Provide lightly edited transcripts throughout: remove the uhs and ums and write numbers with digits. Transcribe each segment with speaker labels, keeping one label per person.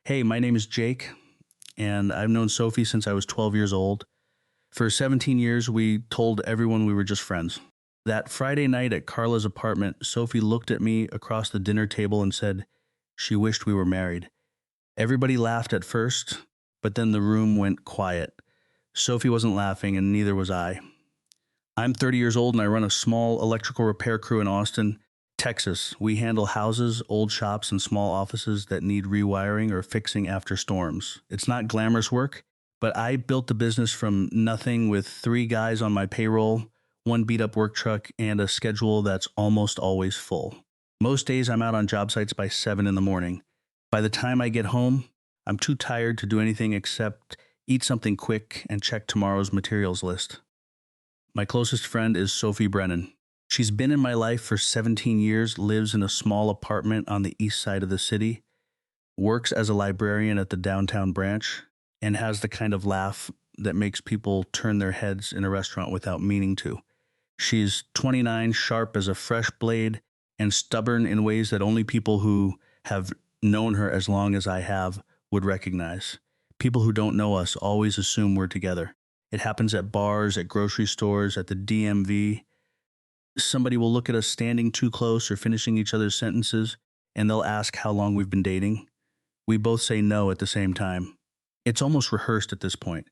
Speaker 1: Hey, my name is Jake, and I've known Sophie since I was 12 years old. For 17 years, we told everyone we were just friends. That Friday night at Carla's apartment, Sophie looked at me across the dinner table and said she wished we were married. Everybody laughed at first, but then the room went quiet. Sophie wasn't laughing, and neither was I. I'm 30 years old and I run a small electrical repair crew in Austin, Texas. We handle houses, old shops, and small offices that need rewiring or fixing after storms. It's not glamorous work, but I built the business from nothing with 3 guys on my payroll, 1 beat-up work truck, and a schedule that's almost always full. Most days I'm out on job sites by 7 in the morning. By the time I get home, I'm too tired to do anything except eat something quick and check tomorrow's materials list. My closest friend is Sophie Brennan. She's been in my life for 17 years, lives in a small apartment on the east side of the city, works as a librarian at the downtown branch, and has the kind of laugh that makes people turn their heads in a restaurant without meaning to. She's 29, sharp as a fresh blade, and stubborn in ways that only people who have known her as long as I have would recognize. People who don't know us always assume we're together. It happens at bars, at grocery stores, at the DMV. Somebody will look at us standing too close or finishing each other's sentences, and they'll ask how long we've been dating. We both say no at the same time. It's almost rehearsed at this point.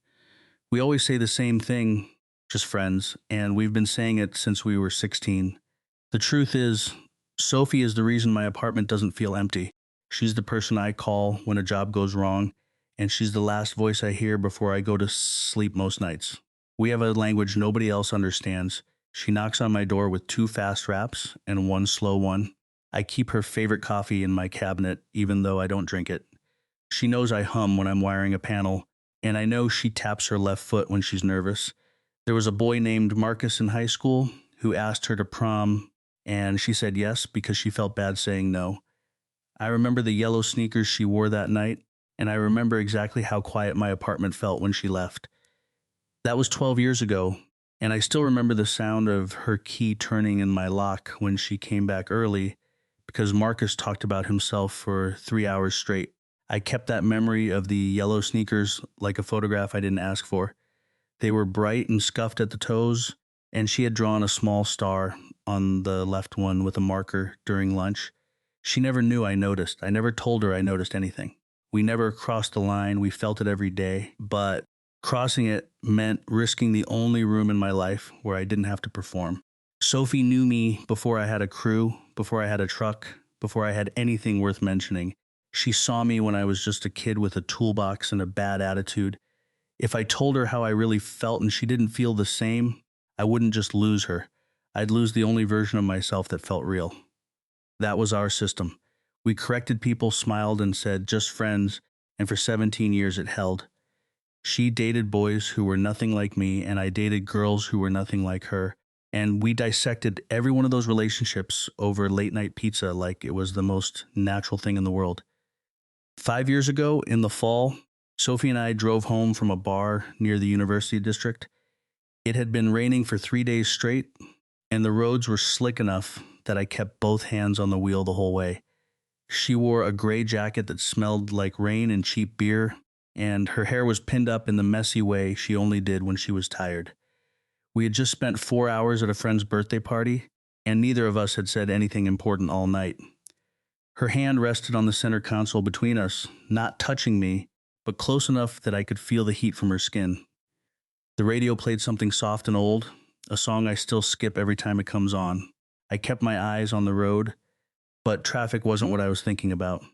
Speaker 1: We always say the same thing, just friends, and we've been saying it since we were 16. The truth is, Sophie is the reason my apartment doesn't feel empty. She's the person I call when a job goes wrong, and she's the last voice I hear before I go to sleep most nights. We have a language nobody else understands. She knocks on my door with 2 fast raps and 1 slow one. I keep her favorite coffee in my cabinet, even though I don't drink it. She knows I hum when I'm wiring a panel, and I know she taps her left foot when she's nervous. There was a boy named Marcus in high school who asked her to prom, and she said yes because she felt bad saying no. I remember the yellow sneakers she wore that night, and I remember exactly how quiet my apartment felt when she left. That was 12 years ago, and I still remember the sound of her key turning in my lock when she came back early because Marcus talked about himself for 3 hours straight. I kept that memory of the yellow sneakers like a photograph I didn't ask for. They were bright and scuffed at the toes, and she had drawn a small star on the left one with a marker during lunch. She never knew I noticed. I never told her I noticed anything. We never crossed the line. We felt it every day, but crossing it meant risking the only room in my life where I didn't have to perform. Sophie knew me before I had a crew, before I had a truck, before I had anything worth mentioning. She saw me when I was just a kid with a toolbox and a bad attitude. If I told her how I really felt and she didn't feel the same, I wouldn't just lose her. I'd lose the only version of myself that felt real. That was our system. We corrected people, smiled, and said, just friends, and for 17 years it held. She dated boys who were nothing like me, and I dated girls who were nothing like her, and we dissected every one of those relationships over late-night pizza like it was the most natural thing in the world. 5 years ago, in the fall, Sophie and I drove home from a bar near the University District. It had been raining for 3 days straight, and the roads were slick enough that I kept both hands on the wheel the whole way. She wore a gray jacket that smelled like rain and cheap beer, and her hair was pinned up in the messy way she only did when she was tired. We had just spent 4 hours at a friend's birthday party, and neither of us had said anything important all night. Her hand rested on the center console between us, not touching me, but close enough that I could feel the heat from her skin. The radio played something soft and old, a song I still skip every time it comes on. I kept my eyes on the road, but traffic wasn't what I was thinking about.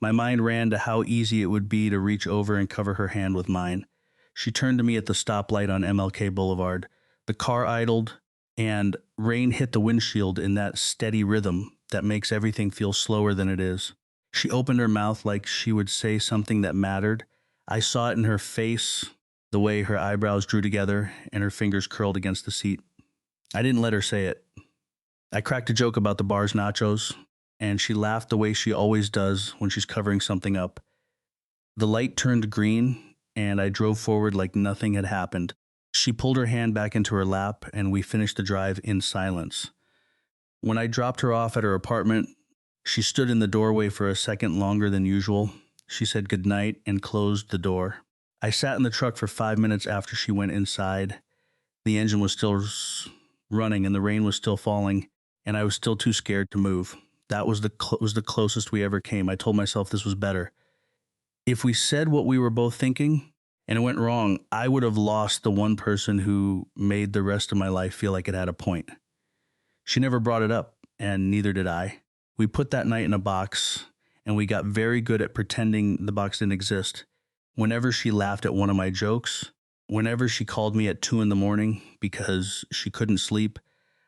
Speaker 1: My mind ran to how easy it would be to reach over and cover her hand with mine. She turned to me at the stoplight on MLK Boulevard. The car idled, and rain hit the windshield in that steady rhythm that makes everything feel slower than it is. She opened her mouth like she would say something that mattered. I saw it in her face, the way her eyebrows drew together and her fingers curled against the seat. I didn't let her say it. I cracked a joke about the bar's nachos, and she laughed the way she always does when she's covering something up. The light turned green, and I drove forward like nothing had happened. She pulled her hand back into her lap, and we finished the drive in silence. When I dropped her off at her apartment, she stood in the doorway for a second longer than usual. She said goodnight and closed the door. I sat in the truck for 5 minutes after she went inside. The engine was still running and the rain was still falling, and I was still too scared to move. That was the closest we ever came. I told myself this was better. If we said what we were both thinking and it went wrong, I would have lost the one person who made the rest of my life feel like it had a point. She never brought it up, and neither did I. We put that night in a box, and we got very good at pretending the box didn't exist. Whenever she laughed at one of my jokes, whenever she called me at 2 a.m. because she couldn't sleep,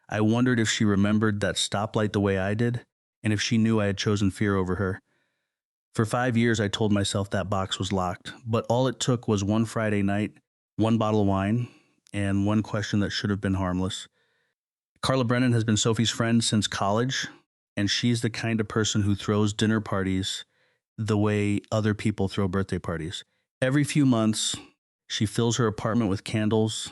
Speaker 1: I wondered if she remembered that stoplight the way I did, and if she knew I had chosen fear over her. For 5 years, I told myself that box was locked, but all it took was one Friday night, one bottle of wine, and one question that should have been harmless. Carla Brennan has been Sophie's friend since college, and she's the kind of person who throws dinner parties the way other people throw birthday parties. Every few months, she fills her apartment with candles,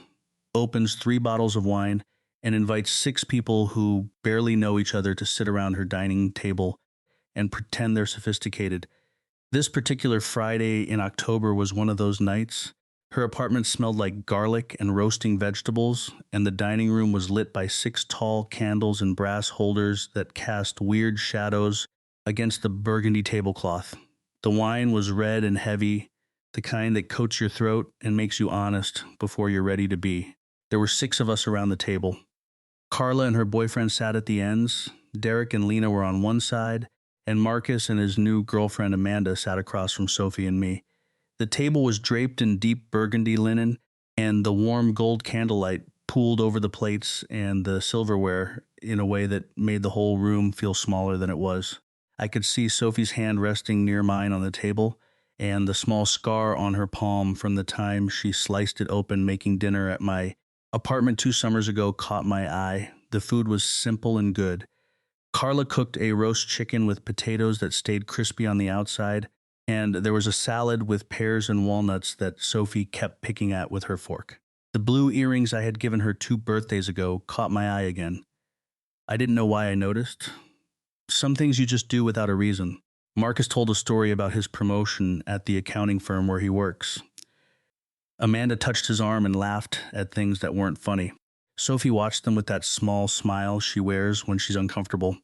Speaker 1: opens 3 bottles of wine, and invites 6 people who barely know each other to sit around her dining table and pretend they're sophisticated. This particular Friday in October was one of those nights. Her apartment smelled like garlic and roasting vegetables, and the dining room was lit by 6 tall candles in brass holders that cast weird shadows against the burgundy tablecloth. The wine was red and heavy, the kind that coats your throat and makes you honest before you're ready to be. There were 6 of us around the table. Carla and her boyfriend sat at the ends. Derek and Lena were on one side, and Marcus and his new girlfriend Amanda sat across from Sophie and me. The table was draped in deep burgundy linen, and the warm gold candlelight pooled over the plates and the silverware in a way that made the whole room feel smaller than it was. I could see Sophie's hand resting near mine on the table, and the small scar on her palm from the time she sliced it open making dinner at my apartment 2 summers ago caught my eye. The food was simple and good. Carla cooked a roast chicken with potatoes that stayed crispy on the outside, and there was a salad with pears and walnuts that Sophie kept picking at with her fork. The blue earrings I had given her 2 birthdays ago caught my eye again. I didn't know why I noticed. Some things you just do without a reason. Marcus told a story about his promotion at the accounting firm where he works. Amanda touched his arm and laughed at things that weren't funny. Sophie watched them with that small smile she wears when she's uncomfortable.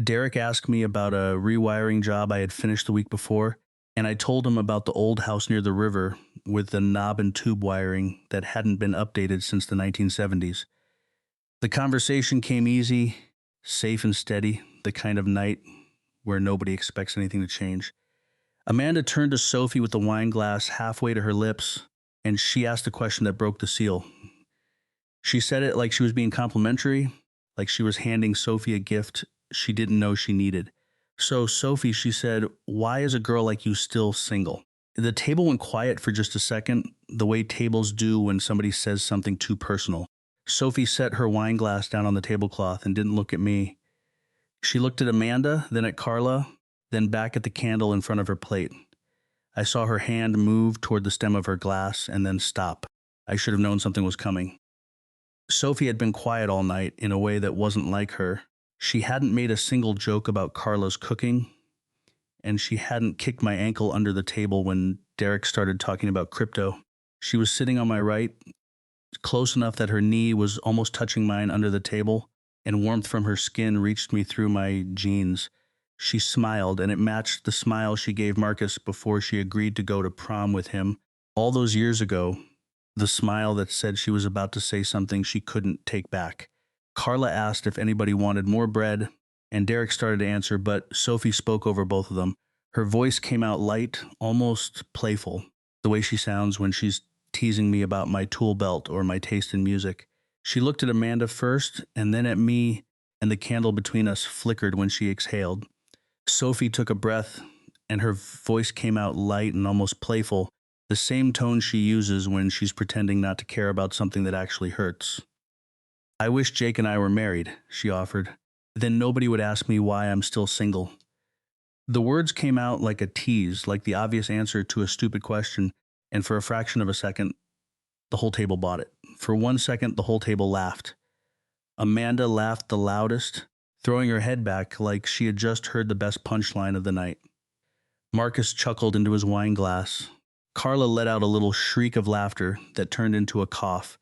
Speaker 1: Derek asked me about a rewiring job I had finished the week before, and I told him about the old house near the river with the knob and tube wiring that hadn't been updated since the 1970s. The conversation came easy, safe and steady, the kind of night where nobody expects anything to change. Amanda turned to Sophie with the wine glass halfway to her lips, and she asked a question that broke the seal. She said it like she was being complimentary, like she was handing Sophie a gift she didn't know she needed. "So, Sophie," she said, "why is a girl like you still single?" The table went quiet for just a second, the way tables do when somebody says something too personal. Sophie set her wine glass down on the tablecloth and didn't look at me. She looked at Amanda, then at Carla, then back at the candle in front of her plate. I saw her hand move toward the stem of her glass and then stop. I should have known something was coming. Sophie had been quiet all night in a way that wasn't like her. She hadn't made a single joke about Carla's cooking, and she hadn't kicked my ankle under the table when Derek started talking about crypto. She was sitting on my right, close enough that her knee was almost touching mine under the table, and warmth from her skin reached me through my jeans. She smiled, and it matched the smile she gave Marcus before she agreed to go to prom with him all those years ago. The smile that said she was about to say something she couldn't take back. Carla asked if anybody wanted more bread, and Derek started to answer, but Sophie spoke over both of them. Her voice came out light, almost playful, the way she sounds when she's teasing me about my tool belt or my taste in music. She looked at Amanda first, and then at me, and the candle between us flickered when she exhaled. Sophie took a breath, and her voice came out light and almost playful, the same tone she uses when she's pretending not to care about something that actually hurts. "I wish Jake and I were married," she offered. "Then nobody would ask me why I'm still single." The words came out like a tease, like the obvious answer to a stupid question, and for a fraction of a second, the whole table bought it. For 1 second, the whole table laughed. Amanda laughed the loudest, throwing her head back like she had just heard the best punchline of the night. Marcus chuckled into his wine glass. Carla let out a little shriek of laughter that turned into a cough,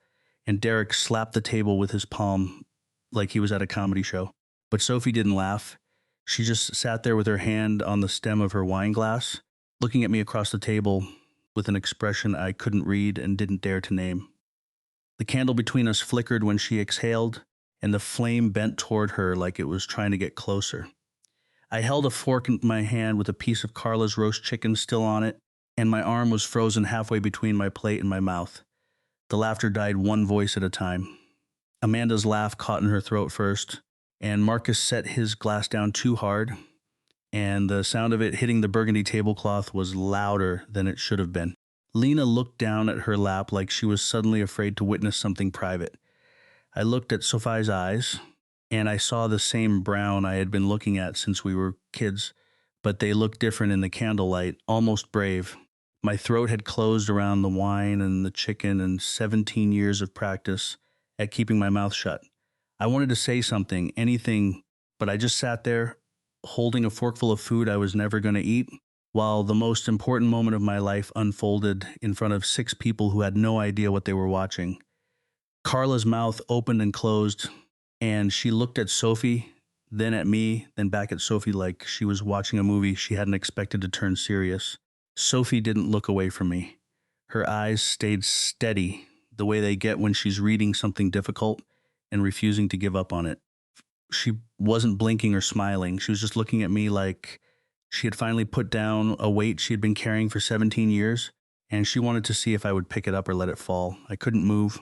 Speaker 1: and Derek slapped the table with his palm like he was at a comedy show. But Sophie didn't laugh. She just sat there with her hand on the stem of her wine glass, looking at me across the table with an expression I couldn't read and didn't dare to name. The candle between us flickered when she exhaled, and the flame bent toward her like it was trying to get closer. I held a fork in my hand with a piece of Carla's roast chicken still on it, and my arm was frozen halfway between my plate and my mouth. The laughter died one voice at a time. Amanda's laugh caught in her throat first, and Marcus set his glass down too hard, and the sound of it hitting the burgundy tablecloth was louder than it should have been. Lena looked down at her lap like she was suddenly afraid to witness something private. I looked at Sophie's eyes, and I saw the same brown I had been looking at since we were kids, but they looked different in the candlelight, almost brave. My throat had closed around the wine and the chicken and 17 years of practice at keeping my mouth shut. I wanted to say something, anything, but I just sat there, holding a forkful of food I was never going to eat, while the most important moment of my life unfolded in front of 6 people who had no idea what they were watching. Carla's mouth opened and closed, and she looked at Sophie, then at me, then back at Sophie like she was watching a movie she hadn't expected to turn serious. Sophie didn't look away from me. Her eyes stayed steady, the way they get when she's reading something difficult and refusing to give up on it. She wasn't blinking or smiling. She was just looking at me like she had finally put down a weight she had been carrying for 17 years, and she wanted to see if I would pick it up or let it fall. I couldn't move.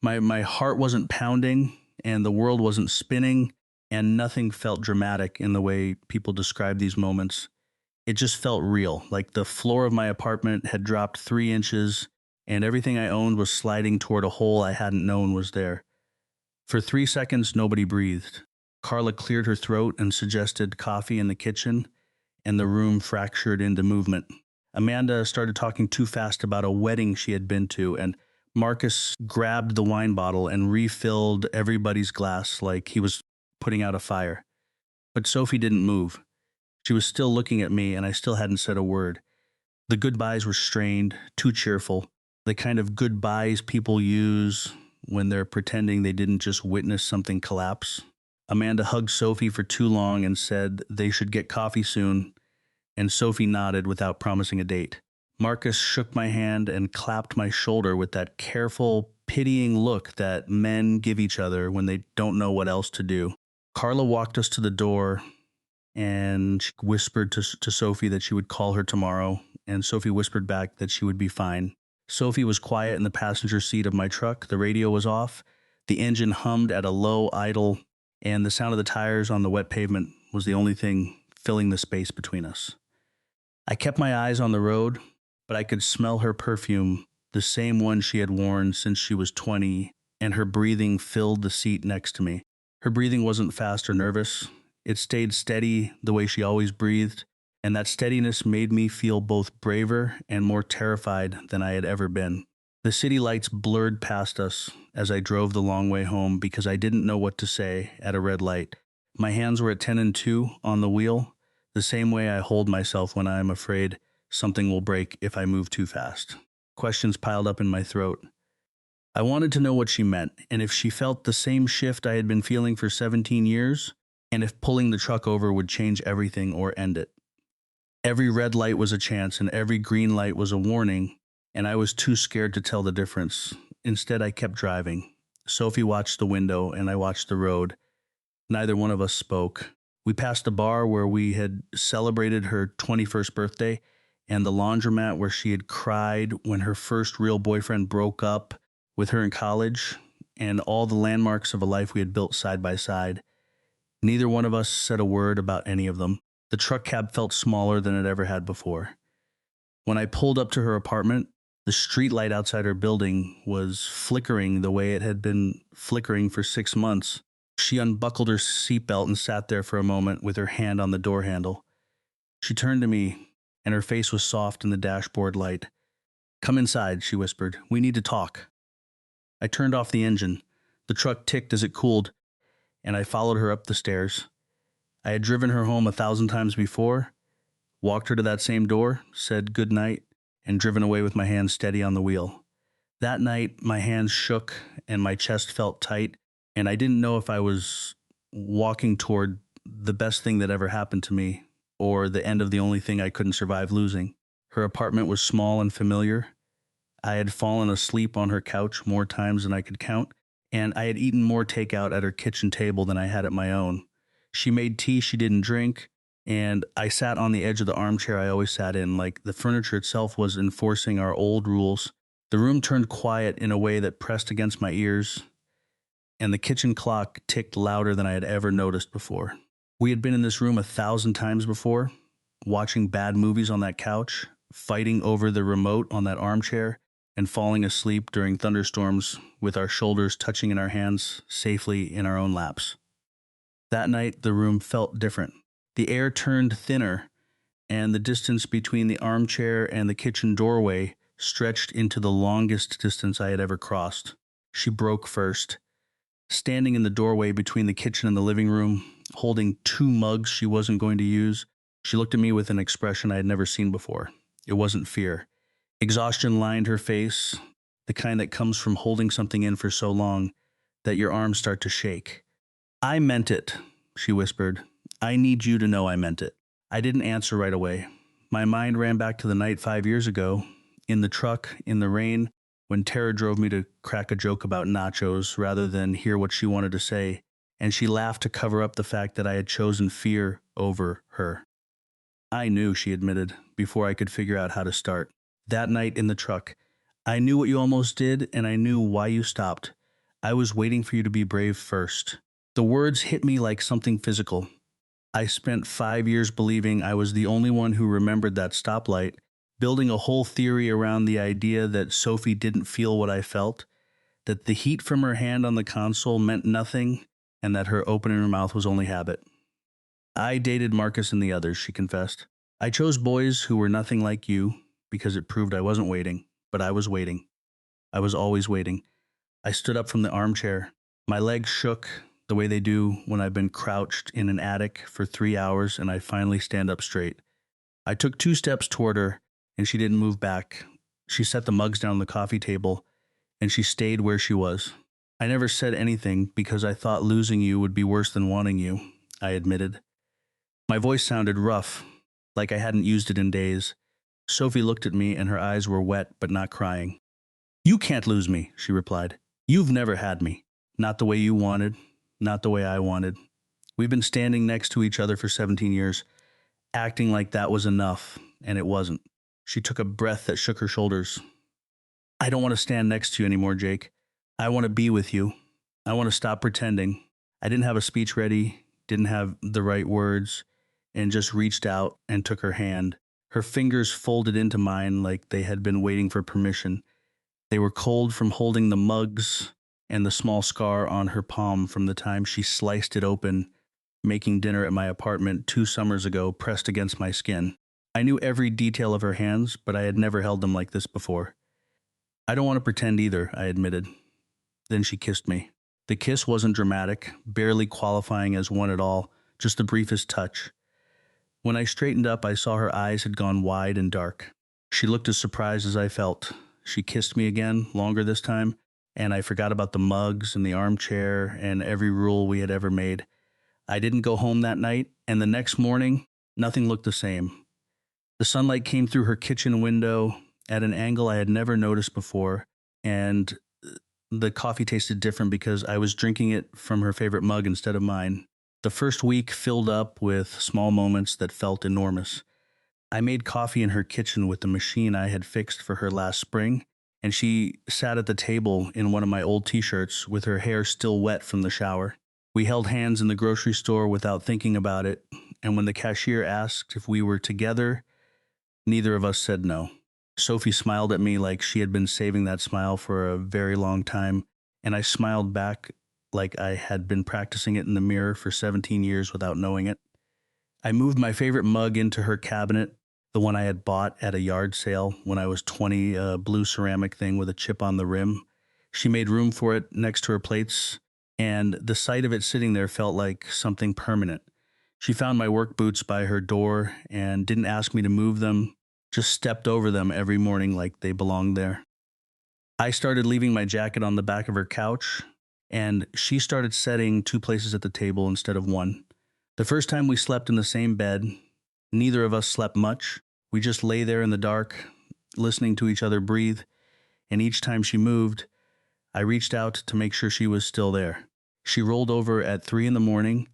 Speaker 1: My heart wasn't pounding, and the world wasn't spinning, and nothing felt dramatic in the way people describe these moments. It just felt real, like the floor of my apartment had dropped 3 inches, and everything I owned was sliding toward a hole I hadn't known was there. For 3 seconds, nobody breathed. Carla cleared her throat and suggested coffee in the kitchen, and the room fractured into movement. Amanda started talking too fast about a wedding she had been to, and Marcus grabbed the wine bottle and refilled everybody's glass like he was putting out a fire. But Sophie didn't move. She was still looking at me, and I still hadn't said a word. The goodbyes were strained, too cheerful, the kind of goodbyes people use when they're pretending they didn't just witness something collapse. Amanda hugged Sophie for too long and said they should get coffee soon, and Sophie nodded without promising a date. Marcus shook my hand and clapped my shoulder with that careful, pitying look that men give each other when they don't know what else to do. Carla walked us to the door, and she whispered to Sophie that she would call her tomorrow, and Sophie whispered back that she would be fine. Sophie was quiet in the passenger seat of my truck. The radio was off. The engine hummed at a low idle, and the sound of the tires on the wet pavement was the only thing filling the space between us. I kept my eyes on the road, but I could smell her perfume, the same one she had worn since she was 20, and her breathing filled the seat next to me. Her breathing wasn't fast or nervous. It stayed steady the way she always breathed, and that steadiness made me feel both braver and more terrified than I had ever been. The city lights blurred past us as I drove the long way home because I didn't know what to say at a red light. My hands were at 10 and 2 on the wheel, the same way I hold myself when I am afraid something will break if I move too fast. Questions piled up in my throat. I wanted to know what she meant, and if she felt the same shift I had been feeling for 17 years, and if pulling the truck over would change everything or end it. Every red light was a chance, and every green light was a warning, and I was too scared to tell the difference. Instead, I kept driving. Sophie watched the window, and I watched the road. Neither one of us spoke. We passed a bar where we had celebrated her 21st birthday, and the laundromat where she had cried when her first real boyfriend broke up with her in college, and all the landmarks of a life we had built side by side. Neither one of us said a word about any of them. The truck cab felt smaller than it ever had before. When I pulled up to her apartment, the street light outside her building was flickering the way it had been flickering for 6 months. She unbuckled her seatbelt and sat there for a moment with her hand on the door handle. She turned to me, and her face was soft in the dashboard light. "Come inside," she whispered. "We need to talk." I turned off the engine. The truck ticked as it cooled, and I followed her up the stairs. I had driven her home 1,000 times before, walked her to that same door, said good night, and driven away with my hands steady on the wheel. That night, my hands shook and my chest felt tight, and I didn't know if I was walking toward the best thing that ever happened to me or the end of the only thing I couldn't survive losing. Her apartment was small and familiar. I had fallen asleep on her couch more times than I could count, and I had eaten more takeout at her kitchen table than I had at my own. She made tea she didn't drink, and I sat on the edge of the armchair I always sat in, like the furniture itself was enforcing our old rules. The room turned quiet in a way that pressed against my ears, and the kitchen clock ticked louder than I had ever noticed before. We had been in this room 1,000 times before, watching bad movies on that couch, fighting over the remote on that armchair, and falling asleep during thunderstorms with our shoulders touching in our hands safely in our own laps. That night, the room felt different. The air turned thinner, and the distance between the armchair and the kitchen doorway stretched into the longest distance I had ever crossed. She broke first. Standing in the doorway between the kitchen and the living room, holding 2 mugs she wasn't going to use, she looked at me with an expression I had never seen before. It wasn't fear. Exhaustion lined her face, the kind that comes from holding something in for so long that your arms start to shake. "I meant it," she whispered. "I need you to know I meant it." I didn't answer right away. My mind ran back to the night 5 years ago, in the truck, in the rain, when Tara drove me to crack a joke about nachos rather than hear what she wanted to say, and she laughed to cover up the fact that I had chosen fear over her. "I knew," she admitted, before I could figure out how to start. "That night in the truck, I knew what you almost did, and I knew why you stopped. I was waiting for you to be brave first." The words hit me like something physical. I spent 5 years believing I was the only one who remembered that stoplight, building a whole theory around the idea that Sophie didn't feel what I felt, that the heat from her hand on the console meant nothing, and that her opening her mouth was only habit. "I dated Marcus and the others," she confessed. "I chose boys who were nothing like you because it proved I wasn't waiting, but I was waiting. I was always waiting." I stood up from the armchair. My legs shook the way they do when I've been crouched in an attic for 3 hours and I finally stand up straight. I took 2 steps toward her, and she didn't move back. She set the mugs down on the coffee table, and she stayed where she was. "I never said anything because I thought losing you would be worse than wanting you," I admitted. My voice sounded rough, like I hadn't used it in days. Sophie looked at me, and her eyes were wet but not crying. "You can't lose me," she replied. "You've never had me. Not the way you wanted, not the way I wanted. We've been standing next to each other for 17 years, acting like that was enough, and it wasn't." She took a breath that shook her shoulders. "I don't want to stand next to you anymore, Jake. I want to be with you. I want to stop pretending." I didn't have a speech ready, didn't have the right words, and just reached out and took her hand. Her fingers folded into mine like they had been waiting for permission. They were cold from holding the mugs and the small scar on her palm from the time she sliced it open, making dinner at my apartment 2 summers ago, pressed against my skin. I knew every detail of her hands, but I had never held them like this before. "I don't want to pretend either," I admitted. Then she kissed me. The kiss wasn't dramatic, barely qualifying as one at all, just the briefest touch. When I straightened up, I saw her eyes had gone wide and dark. She looked as surprised as I felt. She kissed me again, longer this time, and I forgot about the mugs and the armchair and every rule we had ever made. I didn't go home that night, and the next morning, nothing looked the same. The sunlight came through her kitchen window at an angle I had never noticed before, and the coffee tasted different because I was drinking it from her favorite mug instead of mine. The first week filled up with small moments that felt enormous. I made coffee in her kitchen with the machine I had fixed for her last spring, and she sat at the table in one of my old t-shirts with her hair still wet from the shower. We held hands in the grocery store without thinking about it, and when the cashier asked if we were together, neither of us said no. Sophie smiled at me like she had been saving that smile for a very long time, and I smiled back like I had been practicing it in the mirror for 17 years without knowing it. I moved my favorite mug into her cabinet, the one I had bought at a yard sale when I was 20, a blue ceramic thing with a chip on the rim. She made room for it next to her plates, and the sight of it sitting there felt like something permanent. She found my work boots by her door and didn't ask me to move them, just stepped over them every morning like they belonged there. I started leaving my jacket on the back of her couch, and she started setting 2 places at the table instead of 1. The first time we slept in the same bed, neither of us slept much. We just lay there in the dark, listening to each other breathe, and each time she moved, I reached out to make sure she was still there. She rolled over at 3 in the morning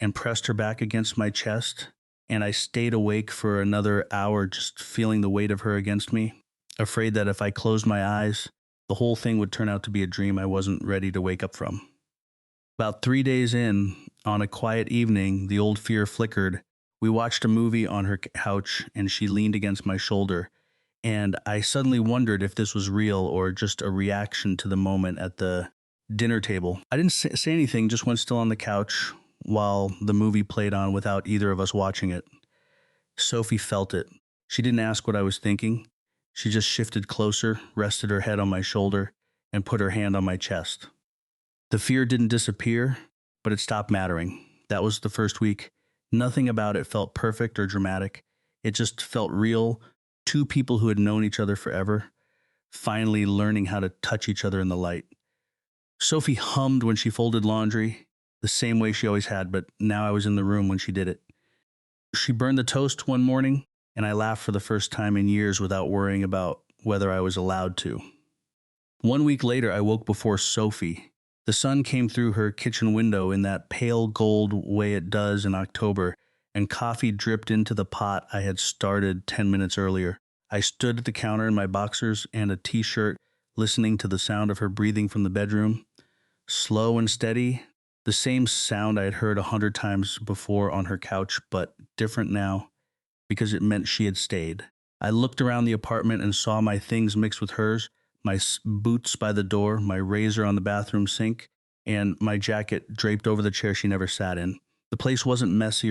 Speaker 1: and pressed her back against my chest, and I stayed awake for another hour just feeling the weight of her against me, afraid that if I closed my eyes, the whole thing would turn out to be a dream I wasn't ready to wake up from. About 3 days in, on a quiet evening, the old fear flickered. We watched a movie on her couch, and she leaned against my shoulder, and I suddenly wondered if this was real or just a reaction to the moment at the dinner table. I didn't say anything, just went still on the couch while the movie played on without either of us watching it. Sophie felt it. She didn't ask what I was thinking. She just shifted closer, rested her head on my shoulder, and put her hand on my chest. The fear didn't disappear, but it stopped mattering. That was the first week. Nothing about it felt perfect or dramatic. It just felt real. 2 people who had known each other forever, finally learning how to touch each other in the light. Sophie hummed when she folded laundry, the same way she always had, but now I was in the room when she did it. She burned the toast one morning, and I laughed for the first time in years without worrying about whether I was allowed to. 1 week later, I woke before Sophie. The sun came through her kitchen window in that pale gold way it does in October, and coffee dripped into the pot I had started 10 minutes earlier. I stood at the counter in my boxers and a t-shirt, listening to the sound of her breathing from the bedroom. Slow and steady, the same sound I had heard 100 times before on her couch, but different now, because it meant she had stayed. I looked around the apartment and saw my things mixed with hers, my boots by the door, my razor on the bathroom sink, and my jacket draped over the chair she never sat in. The place wasn't messy